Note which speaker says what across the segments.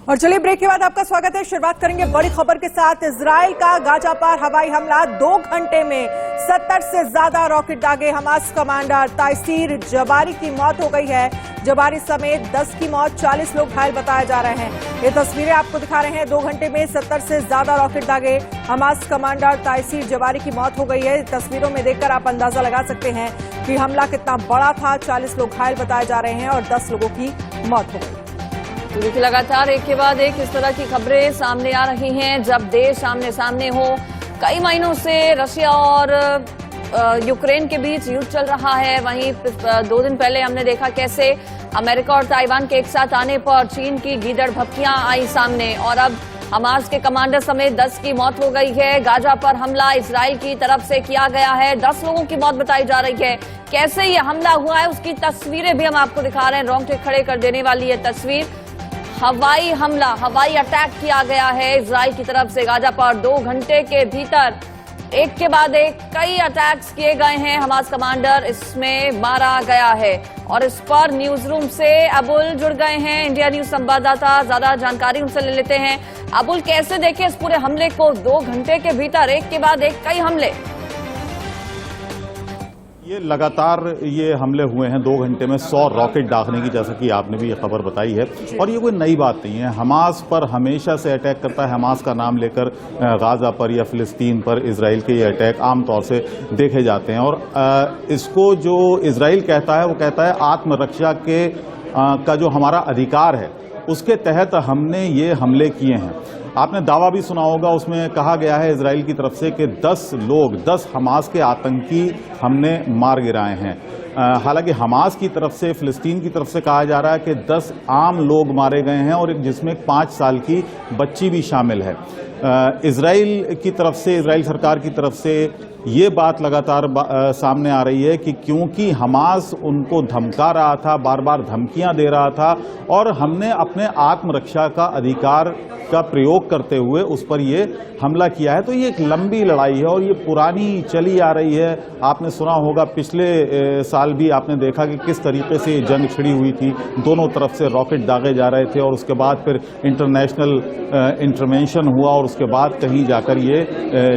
Speaker 1: और चलिए ब्रेक के बाद आपका स्वागत है। शुरुआत करेंगे बड़ी खबर के साथ। इजराइल का गाजा पर हवाई हमला, 2 घंटे में 70 से ज्यादा रॉकेट दागे। हमास कमांडर ताइसीर जबारी की मौत हो गई है। जबारी समेत 10 की मौत, 40 लोग घायल बताए जा रहे हैं। ये तस्वीरें आपको दिखा रहे हैं। 2 घंटे में 70 से ज्यादा रॉकेट दागे। हमास कमांडर ताइसीर जबारी की मौत हो गई है। तस्वीरों में देखकर आप अंदाजा लगा सकते हैं कि हमला कितना बड़ा था। 40 लोग घायल बताए जा रहे हैं और 10 लोगों की मौत हो गई।
Speaker 2: देखिए, लगातार एक के बाद एक इस तरह की खबरें सामने आ रही हैं। जब देश आमने सामने हो, कई महीनों से रशिया और यूक्रेन के बीच युद्ध चल रहा है। वहीं 2 दिन पहले हमने देखा कैसे अमेरिका और ताइवान के एक साथ आने पर चीन की गीदड़ भपकियां आई सामने, और अब हमास के कमांडर समेत 10 की मौत हो गई है। गाजा पर हमला इजराइल की तरफ से किया गया है। 10 लोगों की मौत बताई जा रही है। कैसे ये हमला हुआ है उसकी तस्वीरें भी हम आपको दिखा रहे हैं। रोंगटे खड़े कर देने वाली ये तस्वीर। हवाई हमला, हवाई अटैक किया गया है इजराइल की तरफ से गाजा पर। 2 घंटे के भीतर एक के बाद एक कई अटैक्स किए गए हैं। हमास कमांडर इसमें मारा गया है। और इस पर न्यूज रूम से अबुल जुड़ गए हैं, इंडिया न्यूज संवाददाता। ज्यादा जानकारी उनसे ले लेते हैं। अबुल, कैसे देखें इस पूरे हमले को? 2 घंटे के भीतर एक के बाद एक कई हमले।
Speaker 3: ये लगातार ये हमले हुए हैं 2 घंटे में 100 रॉकेट दागने की, जैसा कि आपने भी ये खबर बताई है। और ये कोई नई बात नहीं है। हमास पर हमेशा से अटैक करता है। हमास का नाम लेकर गाजा पर या फिलिस्तीन पर इजराइल के ये अटैक आमतौर से देखे जाते हैं। और इसको जो इजराइल कहता है वो कहता है आत्मरक्षा का जो हमारा अधिकार है उसके तहत हमने ये हमले किए हैं। आपने दावा भी सुना होगा, उसमें कहा गया है इजराइल की तरफ से कि 10 हमास के आतंकी हमने मार गिराए हैं। हालांकि हमास की तरफ से, फिलिस्तीन की तरफ से कहा जा रहा है कि 10 आम लोग मारे गए हैं और जिसमें 5 साल की बच्ची भी शामिल है। इजराइल की तरफ से, इजराइल सरकार की तरफ से ये बात लगातार सामने आ रही है कि क्योंकि हमास उनको धमका रहा था, बार बार धमकियां दे रहा था, और हमने अपने आत्मरक्षा का अधिकार का प्रयोग करते हुए उस पर ये हमला किया है। तो ये एक लंबी लड़ाई है और ये पुरानी चली आ रही है। आपने सुना होगा पिछले साल भी आपने देखा कि किस तरीके से ये जंग छिड़ी हुई थी। दोनों तरफ से रॉकेट दागे जा रहे थे और उसके बाद फिर इंटरनेशनल इंटरवेंशन हुआ और उसके बाद कहीं जाकर ये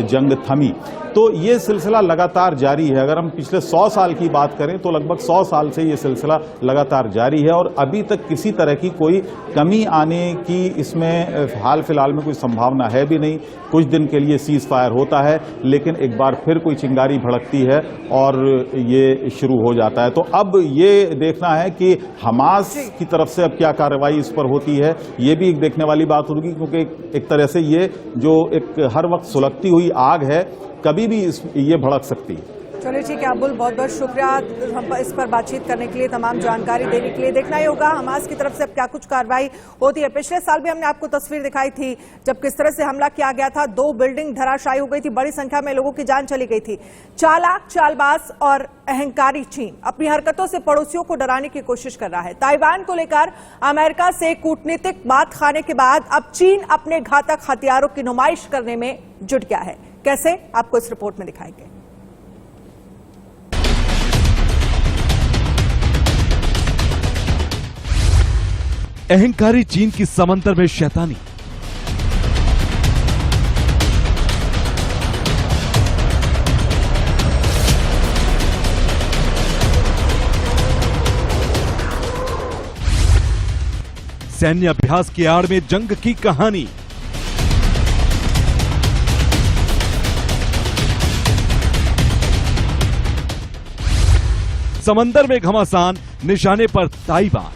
Speaker 3: जंग थमी। तो ये सिलसिला लगातार जारी है। अगर हम पिछले 100 साल की बात करें तो लगभग 100 साल से ये सिलसिला लगातार जारी है और अभी तक किसी तरह की कोई कमी आने की इसमें हाल फिलहाल में कोई संभावना है भी नहीं। कुछ दिन के लिए सीज फायर होता है, लेकिन एक बार फिर कोई चिंगारी भड़कती है और ये शुरू हो जाता है। तो अब ये देखना है कि हमास की तरफ से अब क्या कार्रवाई इस पर होती है, ये भी एक देखने वाली बात होगी, क्योंकि एक तरह से ये जो एक हर वक्त सुलगती हुई आग है, कभी भी ये भड़क सकती है।
Speaker 1: चलिए ठीक है अबुल, बहुत बहुत शुक्रिया हम इस पर बातचीत करने के लिए, तमाम जानकारी देने के लिए। देखना ही होगा हमास की तरफ से अब क्या कुछ कार्रवाई होती है। पिछले साल भी हमने आपको तस्वीर दिखाई थी जब किस तरह से हमला किया गया था। 2 बिल्डिंग धराशायी हो गई थी, बड़ी संख्या में लोगों की जान चली गई थी। चालाक, चालबाज और अहंकारी चीन अपनी हरकतों से पड़ोसियों को डराने की कोशिश कर रहा है। ताइवान को लेकर अमेरिका से कूटनीतिक बात खाने के बाद अब चीन अपने घातक हथियारों की नुमाइश करने में जुट गया है। कैसे, आपको इस रिपोर्ट में दिखाएंगे।
Speaker 4: अहंकारी चीन की समंदर में शैतानी। सैन्य अभ्यास की आड़ में जंग की कहानी। समंदर में घमासान, निशाने पर ताइवान।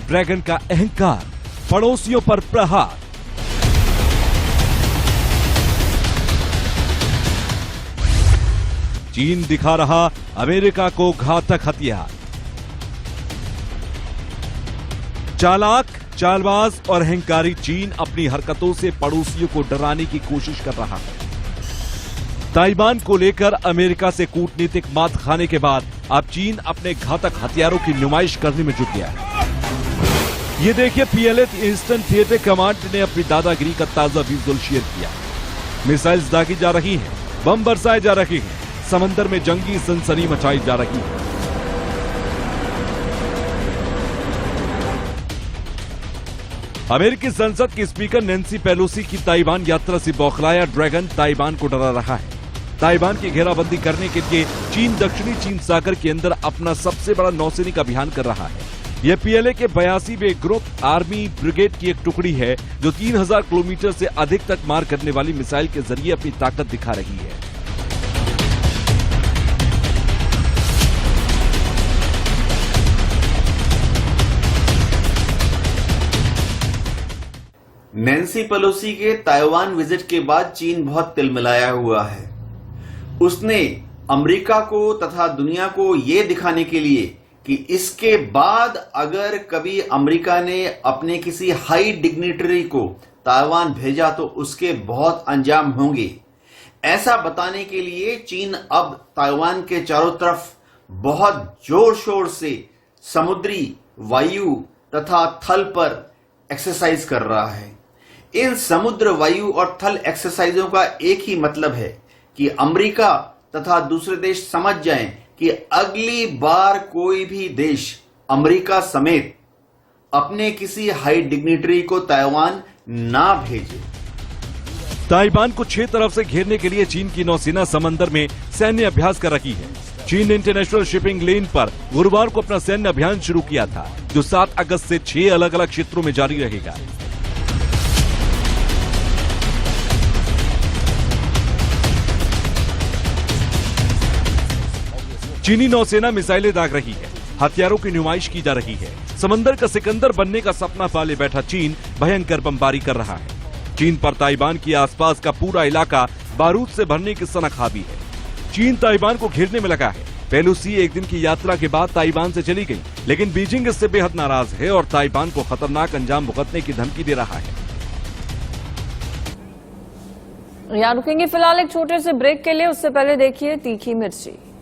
Speaker 4: ड्रैगन का अहंकार, पड़ोसियों पर प्रहार। चीन दिखा रहा अमेरिका को घातक हथियार। चालाक, चालबाज और अहंकारी चीन अपनी हरकतों से पड़ोसियों को डराने की कोशिश कर रहा है। ताइवान को लेकर अमेरिका से कूटनीतिक मात खाने के बाद अब चीन अपने घातक हथियारों की नुमाइश करने में जुट गया है। ये देखिए, PLA ईस्टर्न थिएटर कमांड ने अपनी दादागिरी का ताजा विजुअल शेयर किया। मिसाइल्स दागी जा रही हैं, बम बरसाए जा रहे हैं, समंदर में जंगी सनसनी मचाई जा रही है। अमेरिकी संसद की स्पीकर नैन्सी पेलोसी की ताइवान यात्रा से बौखलाया ड्रैगन ताइवान को डरा रहा है। ताइवान की घेराबंदी करने के लिए चीन दक्षिणी चीन सागर के अंदर अपना सबसे बड़ा नौसैनिक अभियान कर रहा है। यह PLA के 82वें ग्रुप आर्मी ब्रिगेड की एक टुकड़ी है जो 3000 किलोमीटर से अधिक तक मार करने वाली मिसाइल के जरिए अपनी ताकत दिखा रही है।
Speaker 5: नैन्सी पेलोसी के ताइवान विजिट के बाद चीन बहुत तिलमिलाया हुआ है। उसने अमेरिका को तथा दुनिया को यह दिखाने के लिए कि इसके बाद अगर कभी अमेरिका ने अपने किसी हाई डिग्निटरी को ताइवान भेजा तो उसके बहुत अंजाम होंगे, ऐसा बताने के लिए चीन अब ताइवान के चारों तरफ बहुत जोर शोर से समुद्री, वायु तथा थल पर एक्सरसाइज कर रहा है। इन समुद्र, वायु और थल एक्सरसाइजों का एक ही मतलब है कि अमेरिका तथा दूसरे देश समझ जाएं कि अगली बार कोई भी देश अमेरिका समेत अपने किसी हाई डिग्निटरी को ताइवान ना भेजे।
Speaker 4: ताइवान को 6 तरफ से घेरने के लिए चीन की नौसेना समंदर में सैन्य अभ्यास कर रही है। चीन ने इंटरनेशनल शिपिंग लेन पर गुरुवार को अपना सैन्य अभियान शुरू किया था, जो 7 अगस्त से 6 अलग अलग क्षेत्रों में जारी रहेगा। चीनी नौसेना मिसाइलें दाग रही है, हथियारों की नुमाइश की जा रही है। समंदर का सिकंदर बनने का सपना पाले बैठा चीन भयंकर बमबारी कर रहा है। चीन पर ताइवान के आसपास का पूरा इलाका बारूद से भरने की सनक हावी है। चीन ताइवान को घेरने में लगा है। पेलोसी एक दिन की यात्रा के बाद ताइवान से चली गई, लेकिन बीजिंग इससे बेहद नाराज है और ताइवान को खतरनाक अंजाम भुगतने की धमकी दे रहा है।
Speaker 2: यहाँ रुकेंगे फिलहाल एक छोटे से ब्रेक के लिए, उससे पहले देखिए तीखी मिर्ची।